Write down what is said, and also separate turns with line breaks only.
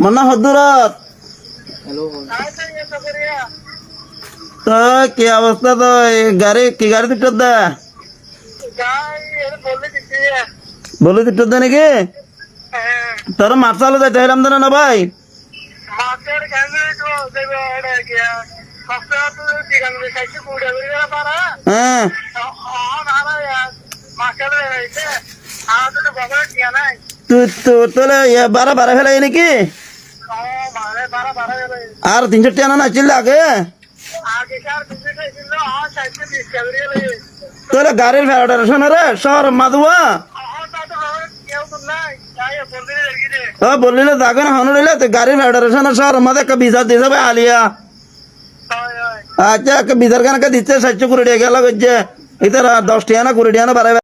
মন্না হদ্দুরত তো কি অবস্থা তো গাড়ি কি গাড়ি দিতে দা বলে দিতে দা নাকি তোর মাছ চালু যাইতে হইলাম না ভাই হ্যাঁ তুই তোলে বারা বারা ফেলাই নাকি আর 300 টাকা না ছিল আগে তোলে গাড়ির ভাড়াটা শোনা রে শহর মাধুয়া বললি দেখো না হন রইলে গাড়ির ভাড়াটা শোনা শহর মাঝে একটা বিজা দিয়ে যাবে আলিয়া আচ্ছা একটা বিজার খান দিচ্ছে 700 কোটি টাকা গেল এটা 10 টাকা না 20 টাকা না বাড়াবে